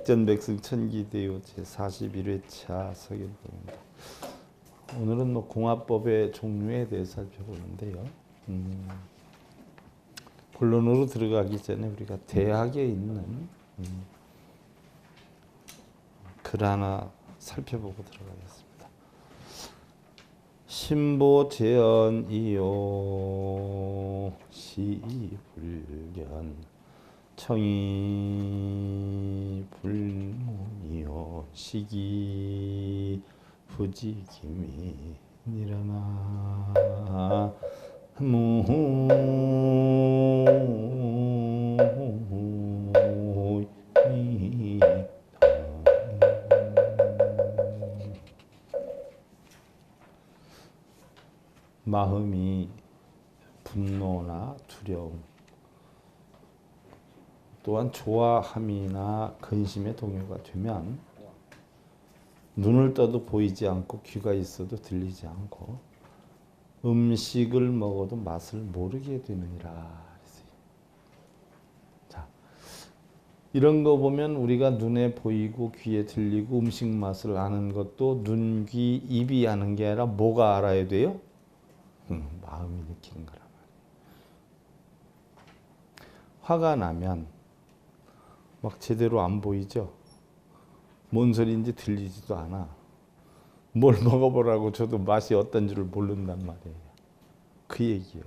백전백승 천기대요 제41회차 서견법입니다. 오늘은 공화법의 종류에 대해 살펴보는데요. 본론으로 들어가기 전에 우리가 대학에 있는 글 하나 살펴보고 들어가겠습니다. 신보제언이요 시불견 청이불문이요 시기부지기미니라나 마음이 분노나 두려움 또한 좋아함이나 근심의 동요가 되면 눈을 떠도 보이지 않고 귀가 있어도 들리지 않고 음식을 먹어도 맛을 모르게 되느니라. 자, 이런 거 보면 우리가 눈에 보이고 귀에 들리고 음식 맛을 아는 것도 눈, 귀, 입이 아는 게 아니라 뭐가 알아야 돼요? 마음이 느끼는 거란 말이에요. 화가 나면 막 제대로 안 보이죠? 뭔 소리인지 들리지도 않아. 뭘 먹어보라고 저도 맛이 어떤 줄을 모른단 말이에요. 그 얘기예요.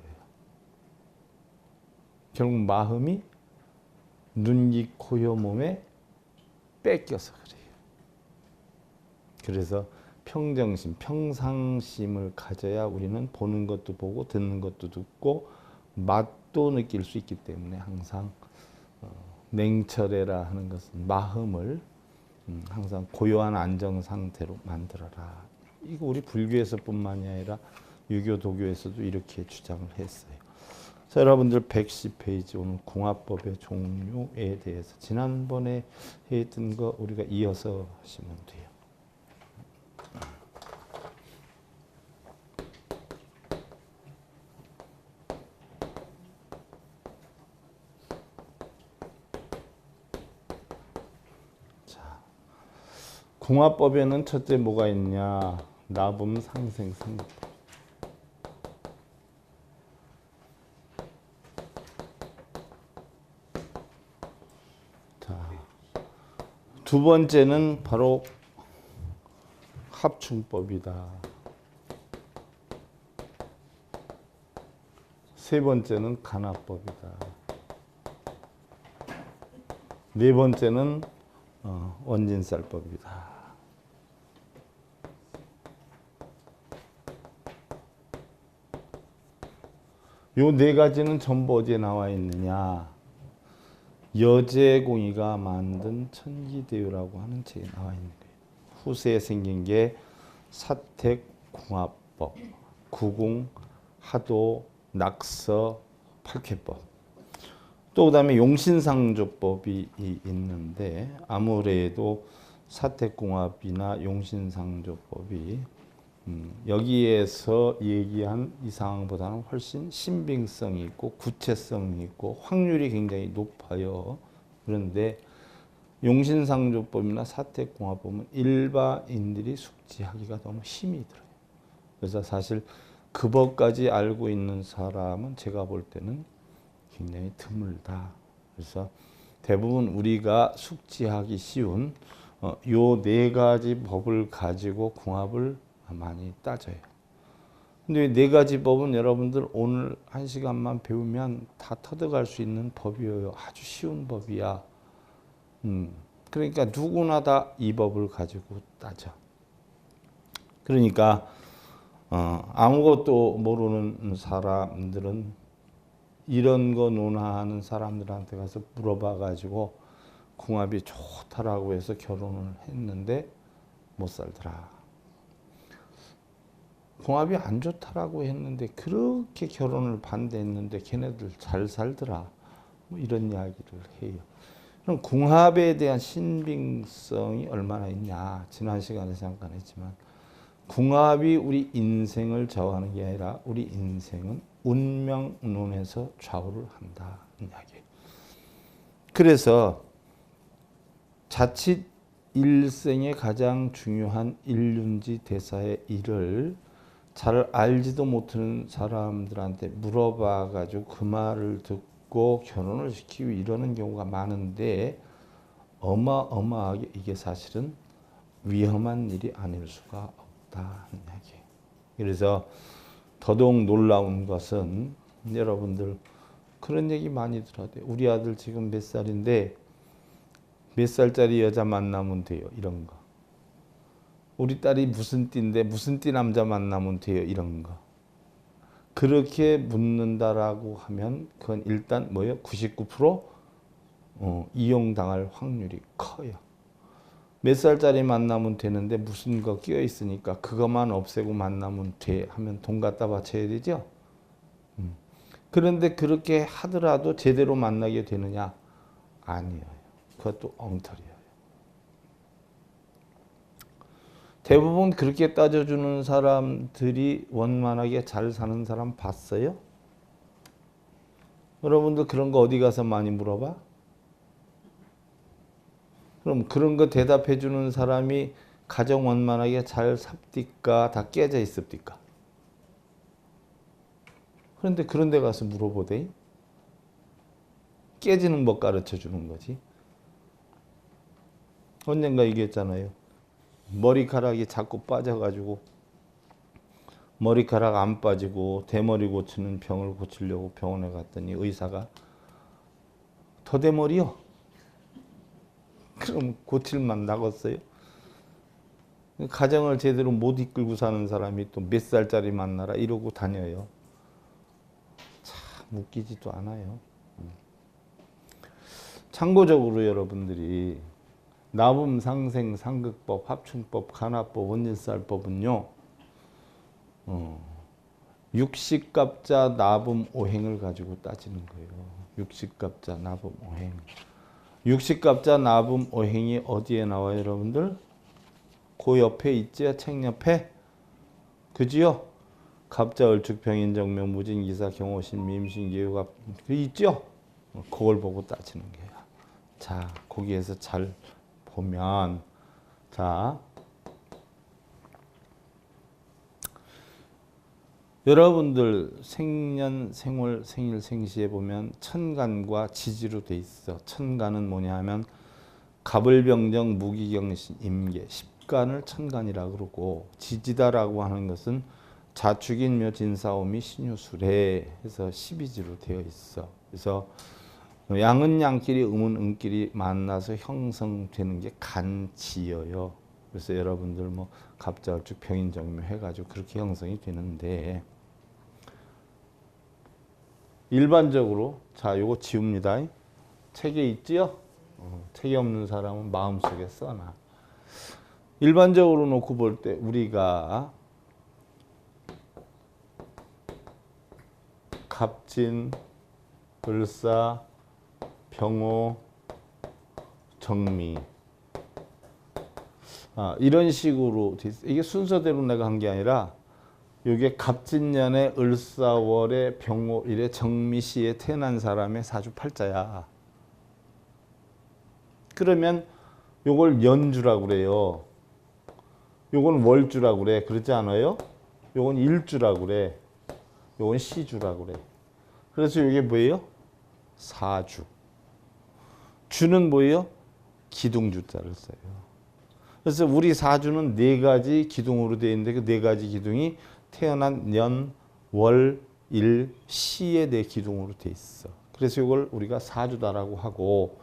결국 마음이 눈, 귀, 코, 혀, 몸에 뺏겨서 그래요. 그래서 평정심, 평상심을 가져야 우리는 보는 것도 보고 듣는 것도 듣고 맛도 느낄 수 있기 때문에 항상 냉철해라 하는 것은 마음을 항상 고요한 안정 상태로 만들어라. 이거 우리 불교에서뿐만이 아니라 유교, 도교에서도 이렇게 주장을 했어요. 자, 여러분들 110페이지 오늘 공화법의 종류에 대해서 지난번에 했던 거 우리가 이어서 하시면 돼요. 공화법에는 첫째 뭐가 있냐? 나붐, 상생, 생법. 자, 두 번째는 바로 합충법이다. 세 번째는 간화법이다. 네 번째는 원진살법이다. 요 네 가지는 전부 어디에 나와 있느냐? 여제공의가 만든 천기대유라고 하는 책에 나와 있는 거예요. 후세에 생긴 게 사택공화법, 구공, 하도, 낙서, 팔쾌법. 또 그다음에 용신상조법이 있는데 아무래도 사택공합이나 용신상조법이 여기에서 얘기한 이 상황보다는 훨씬 신빙성이 있고 구체성이 있고 확률이 굉장히 높아요. 그런데 용신상조법이나 사택공합법은 일반인들이 숙지하기가 너무 힘이 들어요. 그래서 사실 그 법까지 알고 있는 사람은 제가 볼 때는 굉장히 드물다. 그래서 대부분 우리가 숙지하기 쉬운 요 네 가지 법을 가지고 궁합을 많이 따져요. 근데 네 가지 법은 여러분들 오늘 1시간만 배우면 다 터득할 수 있는 법이에요. 아주 쉬운 법이야. 그러니까 누구나 다 이 법을 가지고 따져. 그러니까 아무것도 모르는 사람들은 이런 거 논하는 사람들한테 가서 물어봐 가지고 궁합이 좋다라고 해서 결혼을 했는데 못 살더라. 궁합이 안 좋다라고 했는데 그렇게 결혼을 반대했는데 걔네들 잘 살더라. 뭐 이런 이야기를 해요. 그럼 궁합에 대한 신빙성이 얼마나 있냐. 지난 시간에 잠깐 했지만 궁합이 우리 인생을 좌우하는 게 아니라 우리 인생은 운명론에서 좌우를 한다. 이야기예요. 그래서 자칫 일생의 가장 중요한 일륜지 대사의 일을 잘 알지도 못하는 사람들한테 물어봐 가지고 그 말을 듣고 결혼을 시키고 이러는 경우가 많은데 어마어마하게 이게 사실은 위험한 일이 아닐 수가 없다는 얘기. 그래서 더더욱 놀라운 것은 여러분들 그런 얘기 많이 들어야 돼요. 우리 아들 지금 몇 살인데 몇 살짜리 여자 만나면 돼요. 이런 거. 우리 딸이 무슨 띠인데 무슨 띠 남자 만나면 돼요. 이런 거. 그렇게 묻는다라고 하면 그건 일단 뭐예요? 99% 이용당할 확률이 커요. 몇 살짜리 만나면 되는데 무슨 거 끼어 있으니까 그것만 없애고 만나면 돼 하면 돈 갖다 바쳐야 되죠. 그런데 그렇게 하더라도 제대로 만나게 되느냐? 아니에요. 그것도 엉터리예요. 대부분 그렇게 따져주는 사람들이 원만하게 잘 사는 사람 봤어요? 여러분들 그런 거 어디 가서 많이 물어봐? 그럼 그런 거 대답해 주는 사람이 가정 원만하게 잘 삽디까 다 깨져 있습니까? 그런데 그런 데 가서 물어보대. 깨지는 법 가르쳐 주는 거지. 언젠가 얘기했잖아요. 머리카락이 자꾸 빠져가지고 머리카락 안 빠지고 대머리 고치는 병을 고치려고 병원에 갔더니 의사가 더 대머리요? 그럼 고칠만 나갔어요? 가정을 제대로 못 이끌고 사는 사람이 또 몇 살짜리 만나라 이러고 다녀요. 참 웃기지도 않아요. 참고적으로 여러분들이 나분, 상생, 상극법, 합충법, 간화법, 원진살법은요. 육식갑자, 나분, 오행을 가지고 따지는 거예요. 육식갑자, 나분, 오행. 육식갑자, 나분, 오행이 어디에 나와요, 여러분들? 그 옆에 있죠? 책 옆에? 그지요? 갑자, 을축, 병인, 정명, 무진, 기사, 경호신, 미임신, 계유갑 그 있죠? 그걸 보고 따지는 거예요. 자, 거기에서 잘 보면 자 여러분들 생년, 생월, 생일, 생시에 보면 천간과 지지로 돼 있어. 천간은 뭐냐 하면 갑을병정, 무기경신, 임계, 십간을 천간이라 그러고 지지다라고 하는 것은 자축인묘, 진사오미, 신유술에 해서 12지로 되어 있어. 그래서 양은 양끼리, 음은 음끼리 만나서 형성되는 게 간지여요. 그래서 여러분들 뭐 갑자을축, 병인정묘 해가지고 그렇게 형성이 되는데 일반적으로 자 요거 지웁니다. 책에 있지요? 책이 없는 사람은 마음속에 써놔. 일반적으로 놓고 볼 때 우리가 갑진, 을사, 병호, 정미 이런 식으로 이게 순서대로 내가 한 게 아니라 이게 갑진년에 을사월에 병호일에 정미시에 태어난 사람의 사주팔자야. 그러면 요걸 연주라고 그래요. 요건 월주라고 그래. 그렇지 않아요? 요건 일주라고 그래. 요건 시주라고 그래. 그래서 이게 뭐예요? 사주. 주는 뭐예요? 기둥주자를 써요. 그래서 우리 사주는 네 가지 기둥으로 되어 있는데 그 네 가지 기둥이 태어난 년, 월, 일, 시의 네 기둥으로 되어 있어. 그래서 이걸 우리가 사주다라고 하고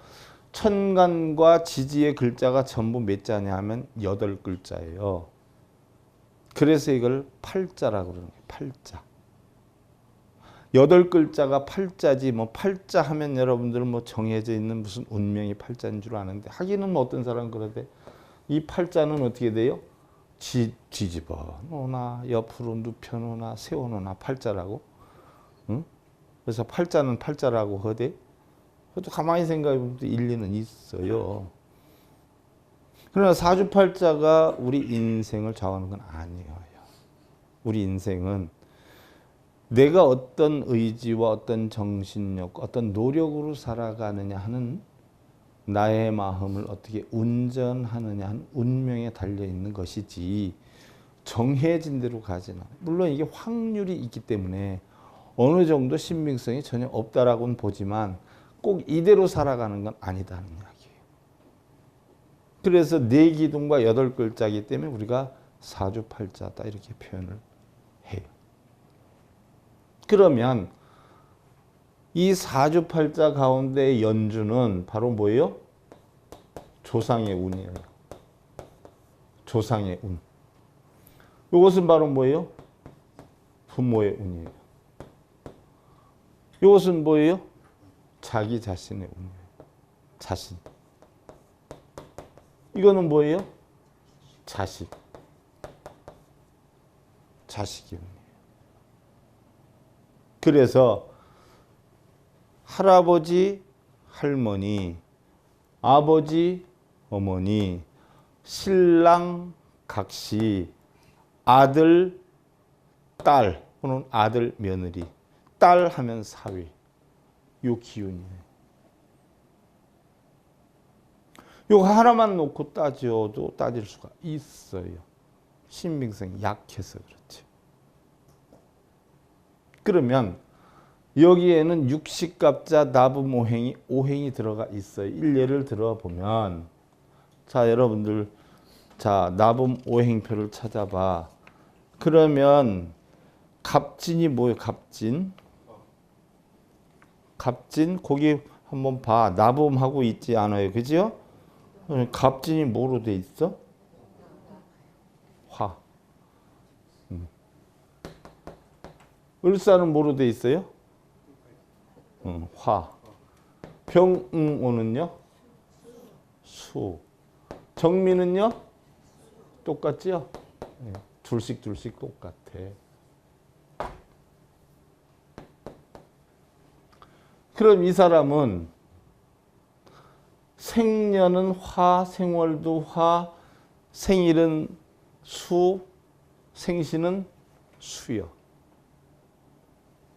천간과 지지의 글자가 전부 몇 자냐 하면 8글자예요. 그래서 이걸 팔자라고 그러는 거예요. 팔자. 8글자가 팔자지 뭐 팔자 하면 여러분들은 뭐 정해져 있는 무슨 운명이 팔자인 줄 아는데 하기는 뭐 어떤 사람은 그러대. 이 팔자는 어떻게 돼요? 뒤집어 놓나 옆으로 눕혀 놓나 세워 놓나 팔자라고. 응? 그래서 팔자는 팔자라고 하대. 그것도 가만히 생각해 보면 일리는 있어요. 그러나 사주팔자가 우리 인생을 좌우하는 건 아니에요. 우리 인생은 내가 어떤 의지와 어떤 정신력, 어떤 노력으로 살아가느냐 하는 나의 마음을 어떻게 운전하느냐 하는 운명에 달려있는 것이지 정해진 대로 가지는 않아요. 물론 이게 확률이 있기 때문에 어느 정도 신빙성이 전혀 없다라고는 보지만 꼭 이대로 살아가는 건 아니다는 이야기예요. 그래서 4기둥과 8글자이기 때문에 우리가 사주팔자다 이렇게 표현을 해요. 그러면 이 사주팔자 가운데 연주는 바로 뭐예요? 조상의 운이에요. 조상의 운. 이것은 바로 뭐예요? 부모의 운이에요. 이것은 뭐예요? 자기 자신의 운이에요. 자신. 이거는 뭐예요? 자식. 자식의 운이에요. 그래서 할아버지, 할머니, 아버지, 어머니, 신랑, 각시, 아들, 딸 또는 아들, 며느리, 딸 하면 사위. 요 기운이에요. 요거 하나만 놓고 따져도 따질 수가 있어요. 신빙성이 약해서 그렇지. 그러면 여기에는 육식갑자, 나부모행이 5행이 들어가 있어요. 일례를 들어보면 자 여러분들 자 나붐 5행표를 찾아봐. 그러면 갑진이 뭐예요? 갑진. 갑진 거기 한번 봐. 나붐하고 있지 않아요. 그죠? 갑진이 뭐로 돼 있어? 화. 을사는 뭐로 돼 있어요? 화. 병응오는요? 수. 정미는요? 똑같죠? 네. 둘씩 똑같아. 그럼 이 사람은 생년은 화, 생월도 화, 생일은 수, 생신은 수요.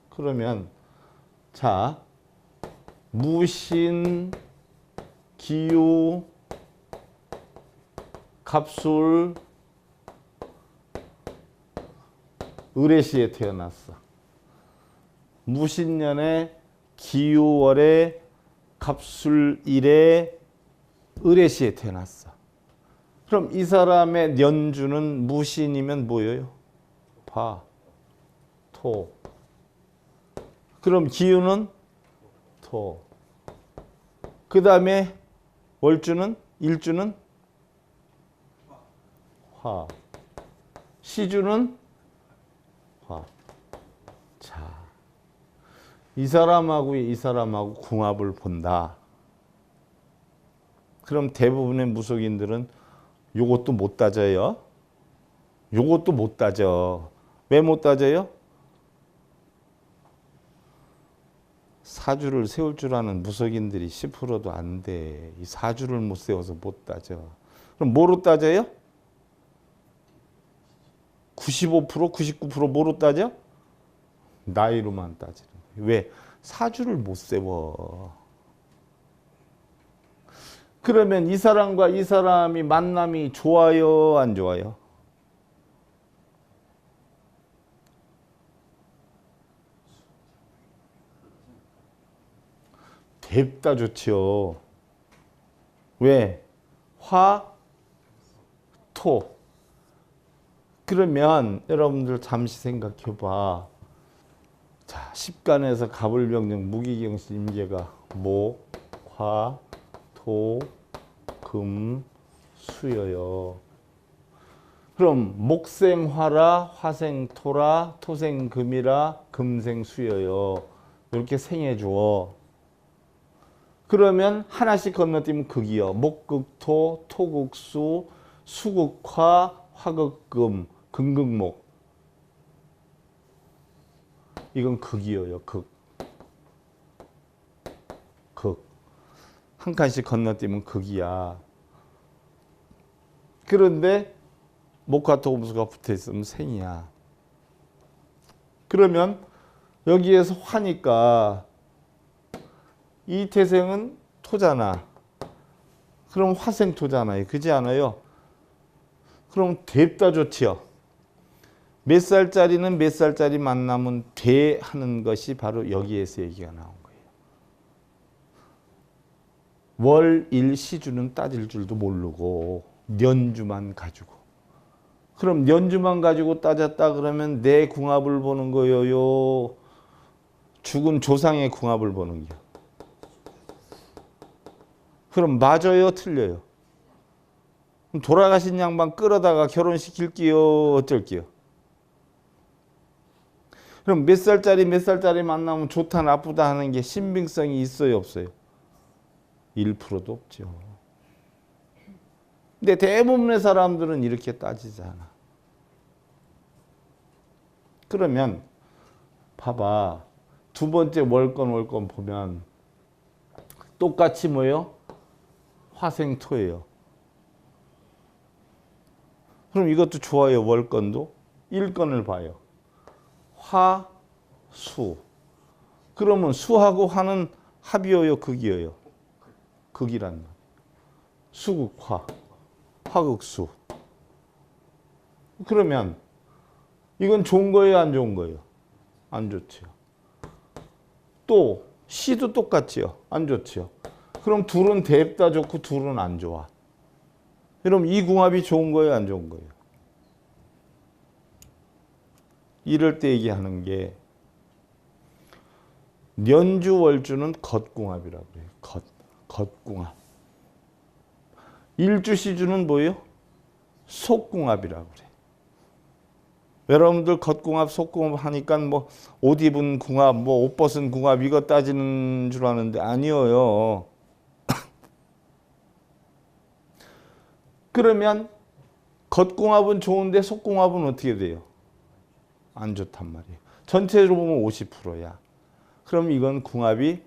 그러면 자 무신, 기유, 갑술, 을해시에 태어났어. 무신년에 기유월에 갑술일에 을해시에 태어났어. 그럼 이 사람의 연주는 무신이면 뭐예요? 화, 토. 그럼 기유는 토. 그 다음에 월주는 일주는 화. 시주는 화. 자, 이 사람하고 궁합을 본다. 그럼 대부분의 무속인들은 요것도 못 따져요. 요것도 못 따져. 왜 못 따져요? 사주를 세울 줄 아는 무속인들이 10%도 안 돼. 이 사주를 못 세워서 못 따져. 그럼 뭐로 따져요? 95%, 99% 뭐로 따져? 나이로만 따지는 거예요. 왜? 사주를 못 세워. 그러면 이 사람과 이 사람이 만남이 좋아요, 안 좋아요? 냅다 좋지요. 왜? 화, 토. 그러면 여러분들 잠시 생각해 봐. 자, 십간에서 갑을병정 무기경신 임계가 목, 화, 토, 금, 수여요. 그럼 목생화라, 화생토라, 토생금이라, 금생수여요. 이렇게 생해줘. 그러면 하나씩 건너뛰면 극이요. 목극토, 토극수, 수극화, 화극금, 금극목. 이건 극이에요. 극. 극. 한 칸씩 건너뛰면 극이야. 그런데 목화 토금수가 붙어 있으면 생이야. 그러면 여기에서 화니까 이 태생은 토잖아. 그럼 화생토잖아요. 그렇지 않아요? 그럼 됩다 좋지요. 몇 살짜리는 몇 살짜리 만나면 돼 하는 것이 바로 여기에서 얘기가 나온 거예요. 월, 일, 시주는 따질 줄도 모르고 년주만 가지고. 그럼 년주만 가지고 따졌다 그러면 내 궁합을 보는 거예요? 죽은 조상의 궁합을 보는 거예요? 그럼 맞아요? 틀려요? 돌아가신 양반 끌어다가 결혼시킬게요? 어쩔게요? 그럼 몇 살짜리 몇 살짜리 만나면 좋다 나쁘다 하는 게 신빙성이 있어요? 없어요? 1%도 없죠. 근데 대부분의 사람들은 이렇게 따지잖아. 그러면 봐봐. 두 번째 월건 보면 똑같이 뭐예요? 화생토예요. 그럼 이것도 좋아요. 월건도. 일건을 봐요. 화, 수. 그러면 수하고 화는 합이어요? 극이어요? 극이란 말. 수극화, 화극수. 그러면 이건 좋은 거예요? 안 좋은 거예요? 안 좋지요. 또 시도 똑같지요? 안 좋지요. 그럼 둘은 대입다 좋고 둘은 안 좋아. 그럼 이 궁합이 좋은 거예요? 안 좋은 거예요? 이럴 때 얘기하는 게 년주월주는 겉궁합이라고 그래요. 겉궁합. 일주시주는 뭐예요? 속궁합이라고 그래요. 여러분들 겉궁합, 속궁합 하니까 뭐 옷 입은 궁합, 뭐 옷 벗은 궁합 이거 따지는 줄 아는데 아니에요. 그러면 겉궁합은 좋은데 속궁합은 어떻게 돼요? 안 좋단 말이에요. 전체로 보면 50%야. 그럼 이건 궁합이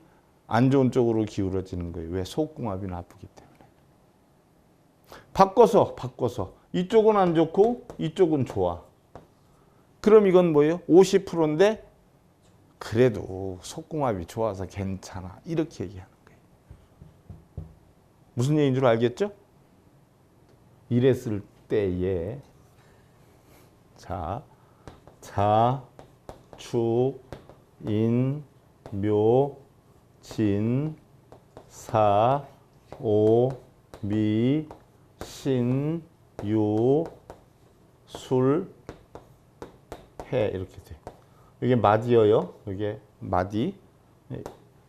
안 좋은 쪽으로 기울어지는 거예요. 왜? 속궁합이 나쁘기 때문에. 바꿔서 이쪽은 안 좋고 이쪽은 좋아. 그럼 이건 뭐예요? 50%인데 그래도 속궁합이 좋아서 괜찮아. 이렇게 얘기하는 거예요. 무슨 얘기인 줄 알겠죠? 이랬을 때에 자, 축, 인, 묘, 진, 사, 오, 미, 신, 유, 술, 해 이렇게 돼요. 이게 마디예요. 이게 마디.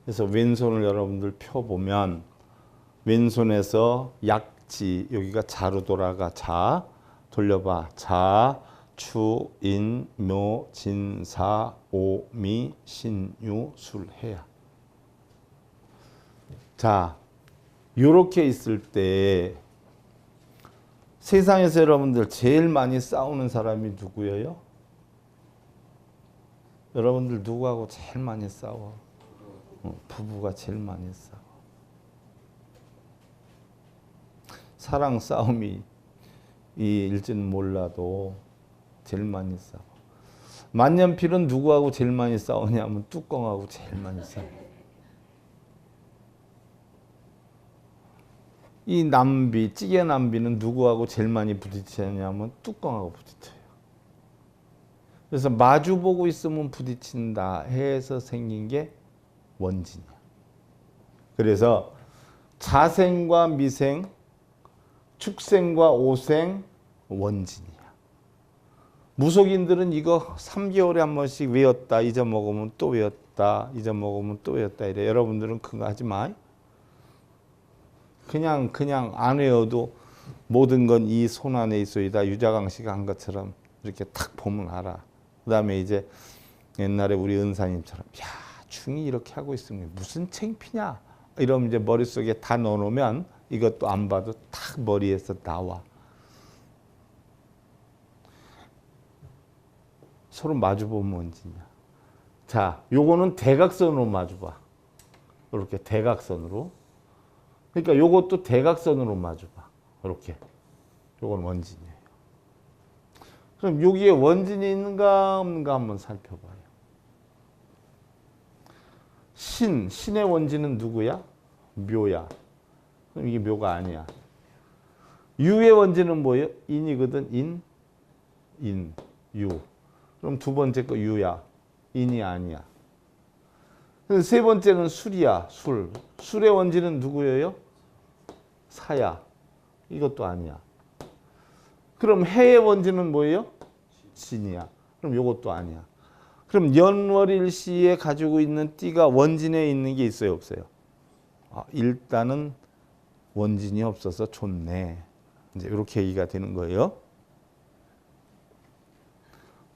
그래서 왼손을 여러분들 펴보면 왼손에서 약지 여기가 자로 돌아가. 자 돌려봐. 자, 추, 인, 묘, 진, 사, 오, 미, 신, 유, 술, 해야. 자, 요렇게 있을 때 세상에서 여러분들 제일 많이 싸우는 사람이 누구예요? 여러분들 누구하고 제일 많이 싸워? 부부가 제일 많이 싸워. 사랑 싸움이 일지는 몰라도 제일 많이 싸워. 만년필은 누구하고 제일 많이 싸우냐면 뚜껑하고 제일 많이 싸워. 이 남비, 찌개 남비는 누구하고 제일 많이 부딪히냐면 뚜껑하고 부딪혀요. 그래서 마주보고 있으면 부딪힌다 해서 생긴 게 원진이야. 그래서 자생과 미생, 축생과 오생, 원진이야. 무속인들은 이거 3개월에 한 번씩 외웠다, 잊어먹으면 또 외웠다, 잊어먹으면 또 외웠다 이래. 여러분들은 그거 하지 마. 그냥 안 외워도 모든 건 이 손 안에 있어이다. 유자강 씨가 한 것처럼 이렇게 탁 보면 알아. 그 다음에 이제 옛날에 우리 은사님처럼 야 중이 이렇게 하고 있으면 무슨 창피냐 이러면 이제 머릿속에 다 넣어놓으면 이것도 안 봐도 탁 머리에서 나와. 서로 마주보면 원진이야. 자, 요거는 대각선으로 마주봐. 이렇게 대각선으로. 그러니까 요것도 대각선으로 마주봐. 이렇게. 요건 원진이에요. 그럼 여기에 원진이 있는가 없는가 한번 살펴봐요. 신의 원진은 누구야? 묘야. 그럼 이게 묘가 아니야. 유의 원진은 뭐예요? 인이거든. 인, 유. 그럼 두 번째 거 유야. 인이 아니야. 그래서 세 번째는 술이야. 술. 술의 원진은 누구예요? 사야. 이것도 아니야. 그럼 해의 원진은 뭐예요? 진이야. 그럼 이것도 아니야. 그럼 연월일시에 가지고 있는 띠가 원진에 있는 게 있어요, 없어요? 일단은 원진이 없어서 좋네. 이제 이렇게 얘기가 되는 거예요.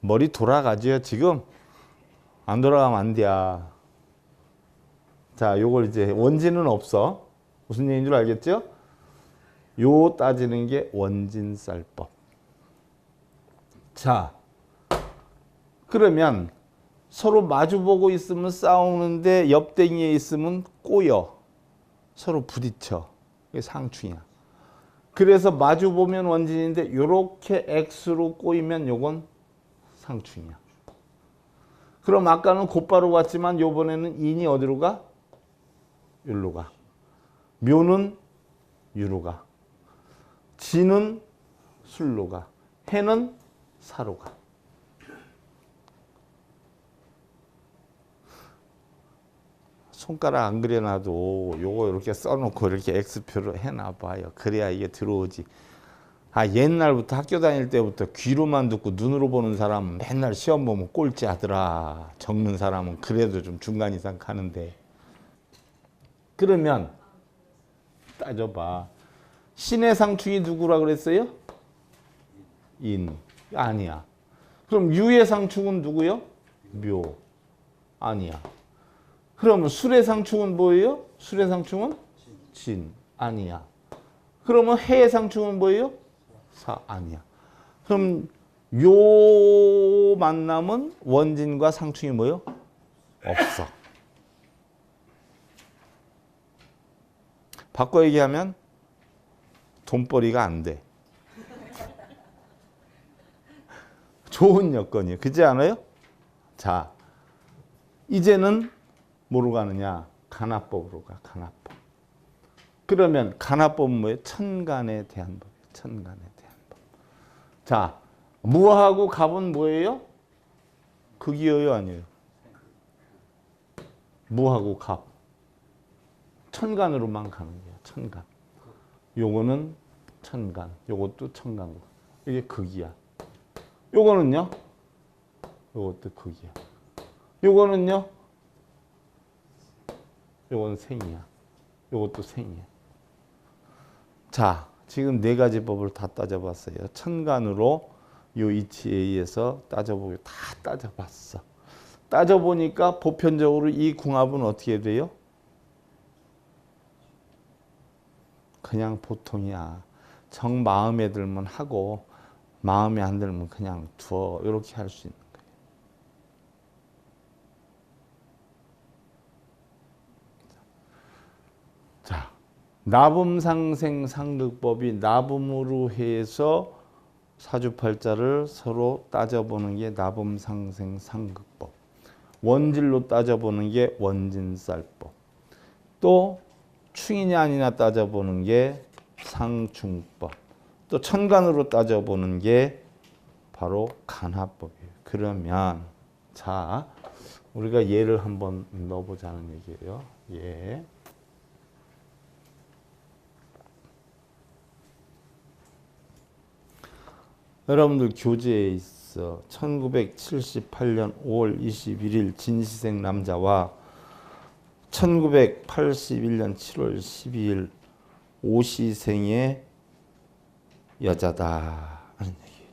머리 돌아가죠, 지금? 안 돌아가면 안 돼. 자, 요걸 이제 원진은 없어. 무슨 얘기인 줄 알겠죠? 요 따지는 게 원진쌀법. 자, 그러면 서로 마주보고 있으면 싸우는데 옆댕이에 있으면 꼬여. 서로 부딪혀. 이게 상충이야. 그래서 마주보면 원진인데 요렇게 X로 꼬이면 요건 상충이야. 그럼 아까는 곧바로 왔지만 요번에는 인이 어디로 가? 여기로 가. 묘는 유로 가. 진은 술로 가. 해는 사로 가. 손가락 안 그려놔도 요거 이렇게 써놓고 이렇게 X표로 해놔봐요. 그래야 이게 들어오지. 옛날부터 학교 다닐 때부터 귀로만 듣고 눈으로 보는 사람은 맨날 시험 보면 꼴찌 하더라. 적는 사람은 그래도 좀 중간 이상 가는데. 그러면 따져봐. 신의 상충이 누구라 그랬어요? 인. 아니야. 그럼 유의 상충은 누구요? 묘. 아니야. 그러면 술의 상충은 뭐예요? 술의 상충은 진. 아니야. 그러면 해의 상충은 뭐예요? 사. 아니야. 그럼 요 만남은 원진과 상충이 뭐예요? 없어. 바꿔 얘기하면 돈벌이가 안 돼. 좋은 여건이에요. 그렇지 않아요? 자, 이제는 뭐로 가느냐? 간화법으로 가. 간화법. 그러면 간화법은 뭐예요? 천간에 대한 법이에요. 천간에 대한 법. 자, 무하고 갑은 뭐예요? 극이에요, 아니에요? 무하고 갑. 천간으로만 가는 거예요. 천간. 요거는 천간. 요것도 천간으로. 이게 극이야. 요거는요? 요것도 극이야. 요거는요? 요거는 생이야. 요것도 생이야. 자, 지금 네 가지 법을 다 따져봤어요. 천간으로 요 이치에 의해서 따져보고 다 따져봤어. 따져보니까 보편적으로 이 궁합은 어떻게 돼요? 그냥 보통이야. 정 마음에 들면 하고 마음에 안 들면 그냥 두어. 이렇게 할 수 있는 거예요. 자, 나붐상생 상극법이 나붐으로 해서 사주팔자를 서로 따져보는 게 나붐상생 상극법. 원질로 따져보는 게 원진쌀법. 또 충이냐 아니냐 따져보는 게 상충법. 또 천간으로 따져보는 게 바로 간화법이에요. 그러면 자, 우리가 예를 한번 넣어보자는 얘기예요. 예. 여러분들 교재에 있어. 1978년 5월 21일 진시생 남자와 1981년 7월 12일 오시생의 여자다 하는 얘기예요.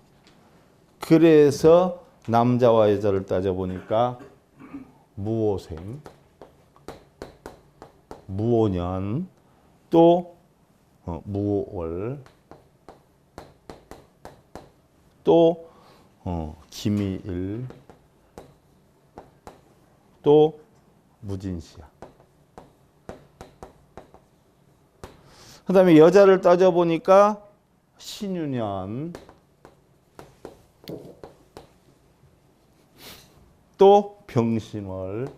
그래서 남자와 여자를 따져보니까 무오생, 무오년, 또 무오월, 또 기미일, 또 무진시야. 그 다음에 여자를 따져보니까 신유년, 또 병신월,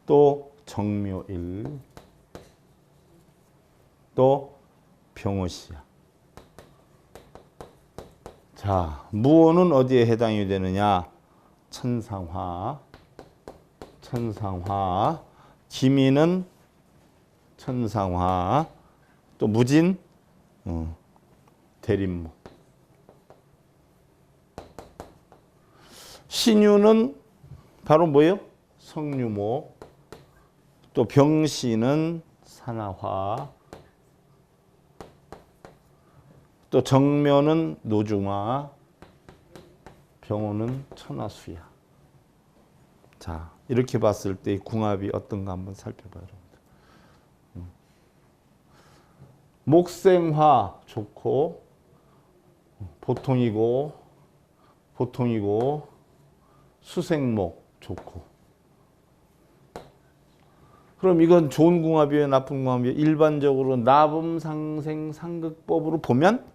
또 정묘일, 또 병옷이야. 자, 무오는 어디에 해당이 되느냐? 천상화. 천상화. 기미는 천상화. 또 무진 대림무. 신유는 바로 뭐예요? 성유모. 또 병신은 산화화. 또 정묘는 노중화. 병호는 천하수야. 자, 이렇게 봤을 때 궁합이 어떤가 한번 살펴봐요. 목생화 좋고 보통이고 수생목 좋고. 그럼 이건 좋은 궁합이에요, 나쁜 궁합이에요? 일반적으로 나범상생 상극법으로 보면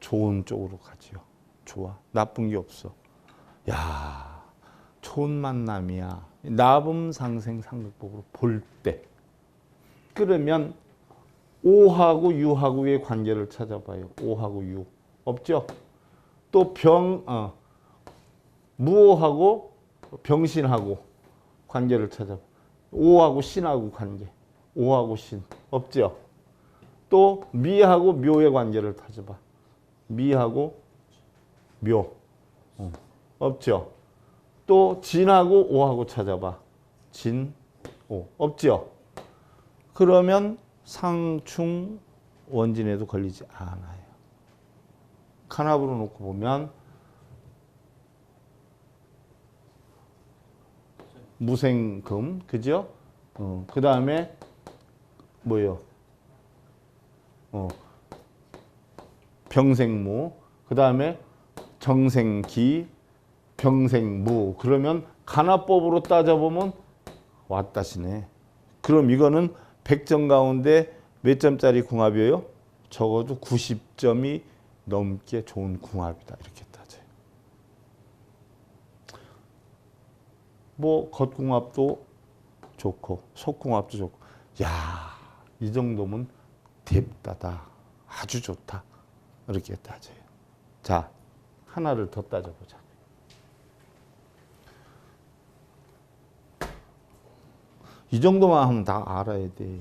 좋은 쪽으로 가지요. 좋아. 나쁜 게 없어. 야, 좋은 만남이야. 나범상생 상극법으로 볼 때. 그러면 오하고 유하고의 관계를 찾아봐요. 오하고 유. 없죠? 또 무오하고 병신하고 관계를 찾아봐. 오하고 신하고 관계. 오하고 신. 없죠? 또 미하고 묘의 관계를 찾아봐. 미하고 묘. 없죠? 또 진하고 오하고 찾아봐. 진, 오. 없죠? 그러면 상충 원진에도 걸리지 않아요. 간합으로 놓고 보면 무생금, 그죠? 그 다음에 뭐예요? 병생무, 그 다음에 정생기, 병생무. 그러면 간합법으로 따져보면 왔다시네. 그럼 이거는 100점 가운데 몇 점짜리 궁합이에요? 적어도 90점이 넘게 좋은 궁합이다. 이렇게 따져요. 뭐 겉궁합도 좋고 속궁합도 좋고. 야, 이 정도면 뎁다다. 아주 좋다. 이렇게 따져요. 자, 하나를 더 따져보자. 이 정도만 하면 다 알아야 돼.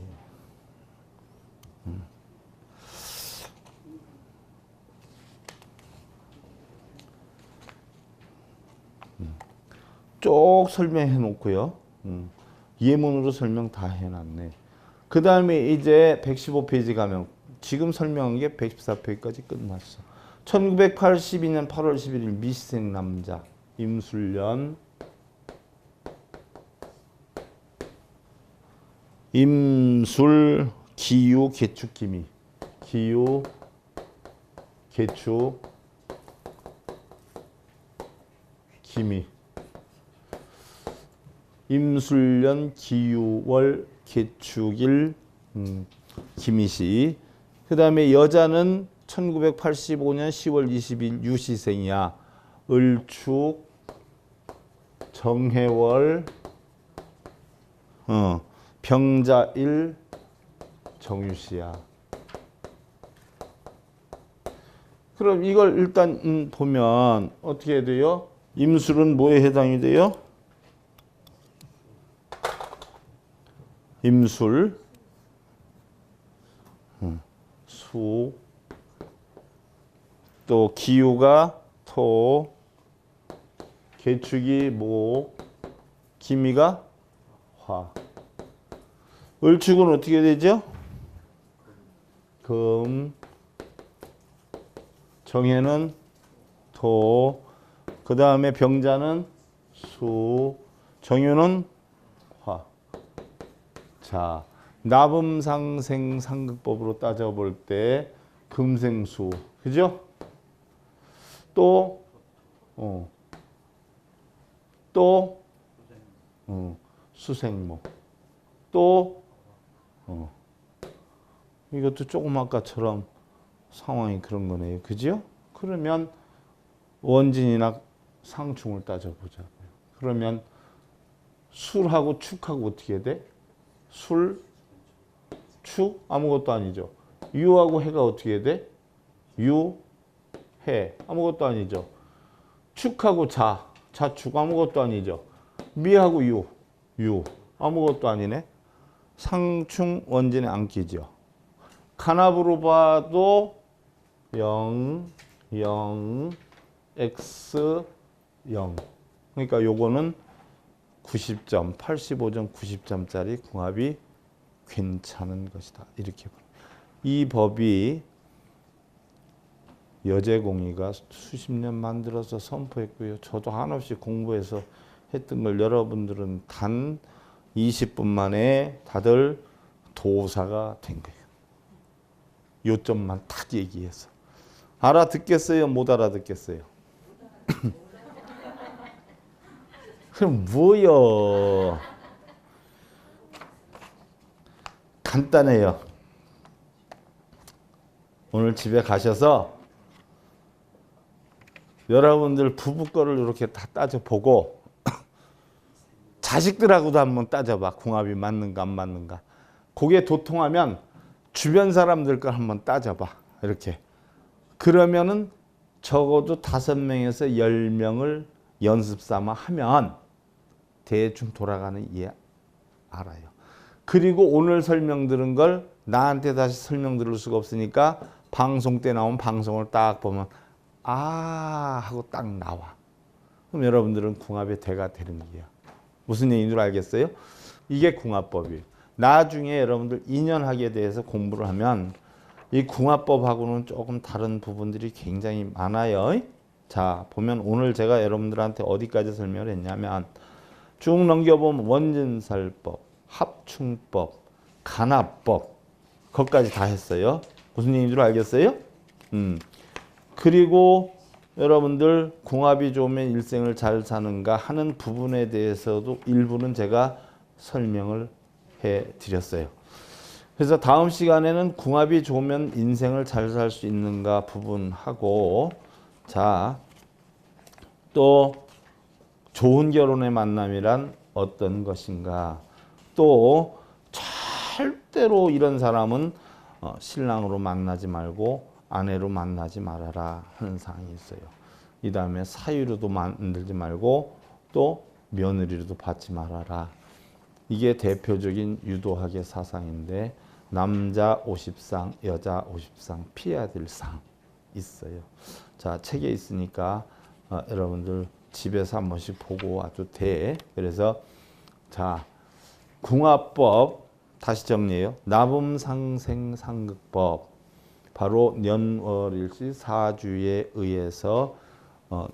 쭉 설명해 놓고요. 예문으로 설명 다 해놨네. 그 다음에 이제 115페이지 가면 지금 설명한 게 114페이지까지 끝났어. 1982년 8월 11일 미시생 남자 임술련. 임술 기유 개축 기미. 기유 개축 기미. 임술년 기유월 개축일 기미시. 그 다음에 여자는 1985년 10월 20일 유시생이야. 을축 정해월 병자일 정유시야. 그럼 이걸 일단 보면 어떻게 해야 돼요? 임술은 뭐에 해당이 돼요? 임술, 수, 또 기유가 토, 개축이 목, 기미가 화. 을축은 어떻게 되죠? 금, 정해는 토, 그 다음에 병자는 수, 정유는 화. 자, 나범상생 상극법으로 따져볼 때 금생수, 그죠? 또 수생목, 또 이것도 조금 아까처럼 상황이 그런 거네요, 그죠? 그러면 원진이나 상충을 따져보자고요. 그러면 술하고 축하고 어떻게 돼? 술, 축 아무것도 아니죠. 유하고 해가 어떻게 돼? 유, 해 아무것도 아니죠. 축하고 자축 아무것도 아니죠. 미하고 유 아무것도 아니네. 상충 원진에 안 끼죠. 간합으로 봐도 0, 0, x 0. 그러니까 요거는 90점, 85점, 90점짜리 궁합이 괜찮은 것이다. 이렇게 보는. 이 법이 여제공의가 수십 년 만들어서 선포했고요. 저도 한없이 공부해서 했던 걸 여러분들은 단 20분 만에 다들 도사가 된 거예요. 요점만 딱 얘기해서. 알아듣겠어요? 못 알아듣겠어요? 그럼 뭐요? 간단해요. 오늘 집에 가셔서 여러분들 부부 거를 이렇게 다 따져보고 자식들하고도 한번 따져봐. 궁합이 맞는가 안 맞는가. 그게 도통하면 주변 사람들 걸 한번 따져봐. 이렇게. 그러면은 적어도 5명에서 10명을 연습 삼아 하면 대충 돌아가는 이해 알아요. 그리고 오늘 설명 들은 걸 나한테 다시 설명 들을 수가 없으니까 방송 때 나온 방송을 딱 보면 아 하고 딱 나와. 그럼 여러분들은 궁합의 대가 되는 거예요. 무슨 얘기인 줄 알겠어요? 이게 궁합법이에요. 나중에 여러분들 인연학에 대해서 공부를 하면 이 궁합법하고는 조금 다른 부분들이 굉장히 많아요. 자, 보면 오늘 제가 여러분들한테 어디까지 설명을 했냐면 쭉 넘겨보면 원진살법, 합충법, 간합법 거기까지 다 했어요. 무슨 얘기인 줄 알겠어요? 그리고 여러분들 궁합이 좋으면 일생을 잘 사는가 하는 부분에 대해서도 일부는 제가 설명을 해드렸어요. 그래서 다음 시간에는 궁합이 좋으면 인생을 잘 살 수 있는가 부분하고 자, 또 좋은 결혼의 만남이란 어떤 것인가 또 절대로 이런 사람은 신랑으로 만나지 말고 아내로 만나지 말아라 하는 사항이 있어요. 이 다음에 사유로도 만들지 말고 또 며느리로도 받지 말아라. 이게 대표적인 유도학의 사상인데 남자 50상, 여자 50상 피해야 될 상 있어요. 자, 책에 있으니까 여러분들 집에서 한 번씩 보고 와도 돼. 그래서 자, 궁합법 다시 정리해요. 나범상생상극법 바로 년월일시 사주에 의해서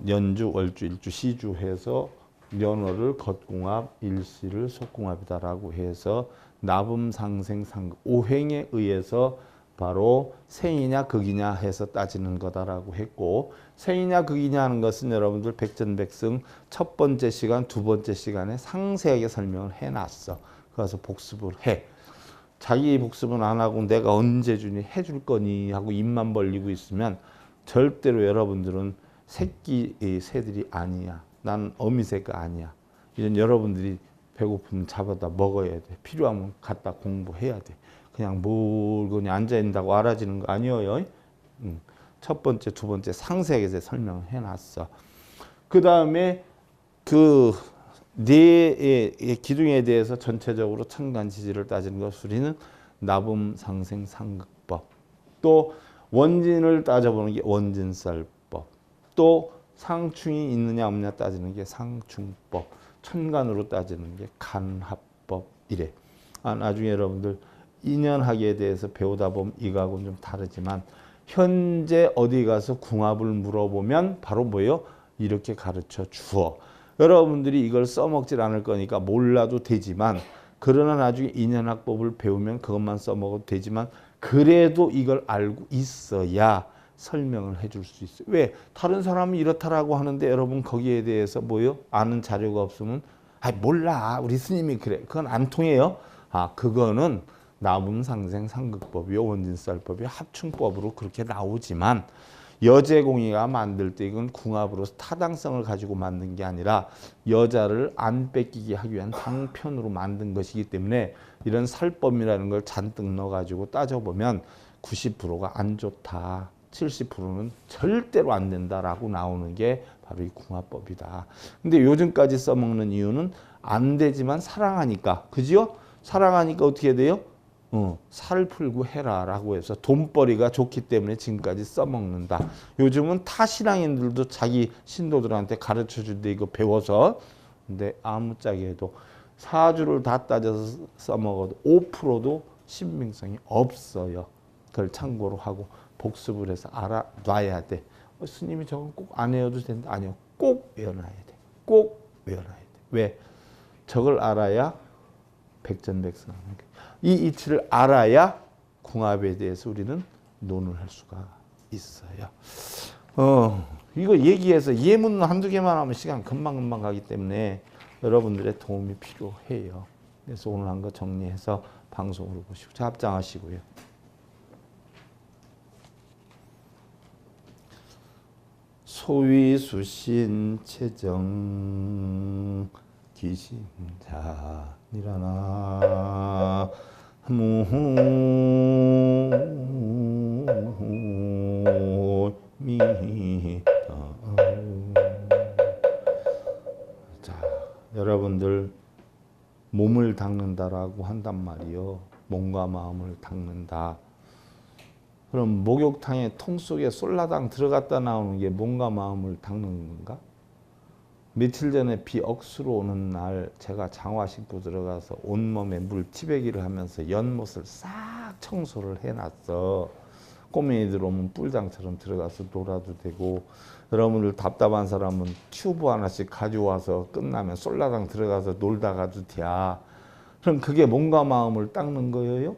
년주, 월주, 일주, 시주 해서 년월을 겉궁합, 일시를 속궁합이다라고 해서 나범상생상극 오행에 의해서 바로 생이냐 극이냐 해서 따지는 거다라고 했고 생이냐 극이냐 하는 것은 여러분들 백전백승 첫 번째 시간, 두 번째 시간에 상세하게 설명을 해놨어. 그래서 복습을 해. 자기 복습은 안 하고 내가 언제 주니 해줄 거니 하고 입만 벌리고 있으면 절대로 여러분들은 새끼 새들이 아니야. 난 어미새가 아니야. 이런 여러분들이 배고프면 잡아다 먹어야 돼. 필요하면 갖다 공부해야 돼. 그냥 물건이 앉아있다고 알아지는 거 아니에요. 첫 번째, 두 번째 상세하게 설명을 해놨어. 그 다음에 그 네 기둥에 대해서 전체적으로 천간지지를 따지는 것 우리는 나범상생상극법. 또 원진을 따져보는 게 원진살법. 또 상충이 있느냐 없느냐 따지는 게 상충법. 천간으로 따지는 게 간합법 이래. 나중에 여러분들 인연학에 대해서 배우다 보면 이거하고는 좀 다르지만 현재 어디 가서 궁합을 물어보면 바로 뭐예요? 이렇게 가르쳐 주어. 여러분들이 이걸 써먹질 않을 거니까 몰라도 되지만 그러나 나중에 인연학법을 배우면 그것만 써먹어도 되지만 그래도 이걸 알고 있어야 설명을 해줄 수 있어요. 왜? 다른 사람이 이렇다라고 하는데 여러분 거기에 대해서 뭐요? 아는 자료가 없으면 몰라. 우리 스님이 그래. 그건 안 통해요. 그거는 나범상생상극법이요. 원진살법이 합충법으로 그렇게 나오지만 여제공이가 만들 때 이건 궁합으로서 타당성을 가지고 만든 게 아니라 여자를 안 뺏기게 하기 위한 방편으로 만든 것이기 때문에 이런 살법이라는 걸 잔뜩 넣어가지고 따져보면 90%가 안 좋다. 70%는 절대로 안 된다라고 나오는 게 바로 이 궁합법이다. 근데 요즘까지 써먹는 이유는 안 되지만 사랑하니까. 그죠? 사랑하니까 어떻게 돼요? 살 풀고 해라라고 해서 돈벌이가 좋기 때문에 지금까지 써먹는다. 요즘은 타신앙인들도 자기 신도들한테 가르쳐줄 때 이거 배워서 근데 아무짝에 해도 사주를 다 따져서 써먹어도 5%도 신빙성이 없어요. 그걸 참고로 하고 복습을 해서 알아놔야 돼. 스님이 저건 꼭 안 외워도 된다. 아니요. 꼭 외워놔야 돼. 꼭 외워놔야 돼. 왜? 저걸 알아야 백전백승. 이 이치를 알아야 궁합에 대해서 우리는 논을 할 수가 있어요. 이거 얘기해서 예문 한두 개만 하면 시간 금방금방 가기 때문에 여러분들의 도움이 필요해요. 그래서 오늘 한 거 정리해서 방송으로 보시고 자, 합장하시고요. 소위수신 체정 기신자니라나 무미다. 자, 여러분들 몸을 닦는다라고 한단 말이요. 몸과 마음을 닦는다. 그럼 목욕탕에 통 속에 솔라당 들어갔다 나오는 게 몸과 마음을 닦는 건가? 며칠 전에 비 억수로 오는 날 제가 장화 신고 들어가서 온몸에 물 티배기를 하면서 연못을 싹 청소를 해놨어. 꼬맹이 들어오면 뿔장처럼 들어가서 놀아도 되고 여러분들 답답한 사람은 튜브 하나씩 가져와서 끝나면 솔라당 들어가서 놀다 가도 돼. 그럼 그게 몸과 마음을 닦는 거예요?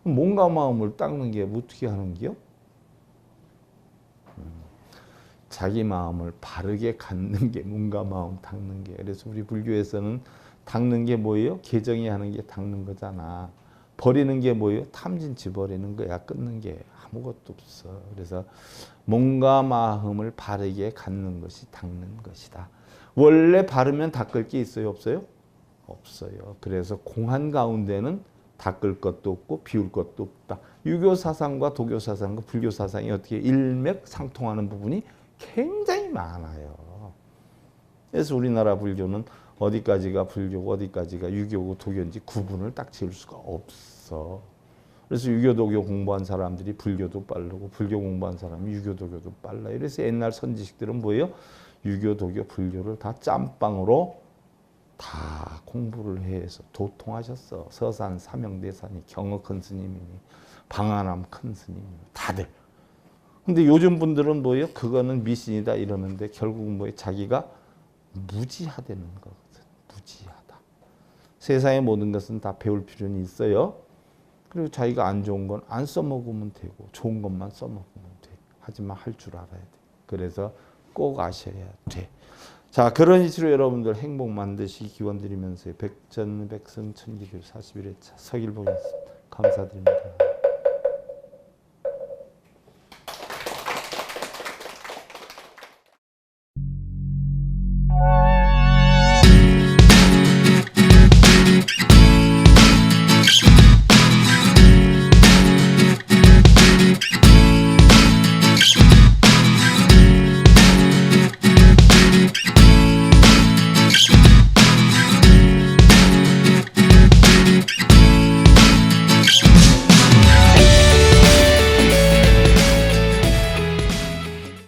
몸과 마음을 닦는 게 어떻게 하는 게요? 자기 마음을 바르게 갖는 게 몸과 마음 닦는 게. 그래서 우리 불교에서는 닦는 게 뭐예요? 개정이 하는 게 닦는 거잖아. 버리는 게 뭐예요? 탐진치 버리는 거야. 끊는 게 아무것도 없어. 그래서 몸과 마음을 바르게 갖는 것이 닦는 것이다. 원래 바르면 닦을 게 있어요? 없어요? 없어요. 그래서 공한 가운데는 닦을 것도 없고 비울 것도 없다. 유교 사상과 도교 사상과 불교 사상이 어떻게 일맥상통하는 부분이 굉장히 많아요. 그래서 우리나라 불교는 어디까지가 불교고 어디까지가 유교고 도교인지 구분을 딱 지을 수가 없어. 그래서 유교 도교 공부한 사람들이 불교도 빠르고 불교 공부한 사람이 유교 도교도 빨라. 그래서 옛날 선지식들은 뭐예요? 유교 도교 불교를 다 짬빵으로 다 공부를 해서 도통하셨어. 서산 사명대산이 경어 큰 스님이니 방아남 큰 스님이니 다들. 근데 요즘 분들은 뭐예요? 그거는 미신이다 이러는데 결국 뭐예요? 자기가 무지하다는 거거든. 무지하다. 세상의 모든 것은 다 배울 필요는 있어요. 그리고 자기가 안 좋은 건 안 써먹으면 되고 좋은 것만 써먹으면 돼. 하지만 할 줄 알아야 돼. 그래서 꼭 아셔야 돼. 자, 그런 이치로 여러분들 행복 만드시기 기원 드리면서 백전백승 천기교 41회차 서길 보겠습니다. 감사드립니다.